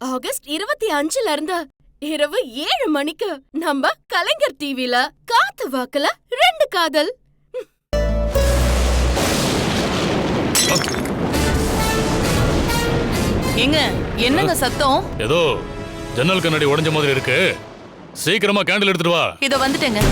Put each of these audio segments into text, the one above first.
August 25ல இருந்து இரவு 7 மணிக்கு நம்ம கலைஞர் டிவில காத்து வாக்குல 2 காதல். ஏங்க என்னங்க சத்தம்? ஏதோ ஜன்னல் கண்ணாடி உடைஞ்ச மாதிரி இருக்கு. சீக்கிரமா கேண்டில் எடுத்துட்டு வா. இதோ வந்துட்டேங்க.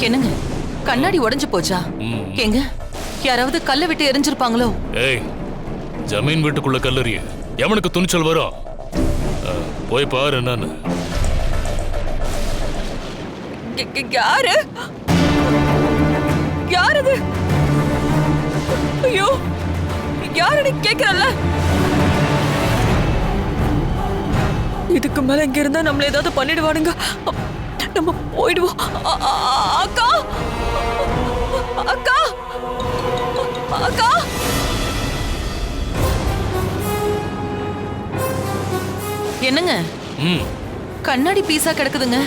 என்னங்க கண்ணாடி உடைஞ்சு போச்சா? எங்க யாராவது கல்ல விட்டு எரிஞ்சிருப்பாங்களோ? ஏய், ஜமீன் வீட்டுக்குள்ள கல்லறிய எவனுக்கு துணிச்சல் வரும்? போய் பாரு என்னன்னு. யாரு யாரது? ஐயோ, யாருன்னு கேக்குறல்ல? இதுக்கு மேல இங்க இருந்தா நம்மள ஏதாவது பண்ணிடுவானுங்க. நம்ம போயிடுவோம். அக்கா அக்கா அக்கா, என்னங்க கண்ணாடி பீஸா கிடக்குதுங்க.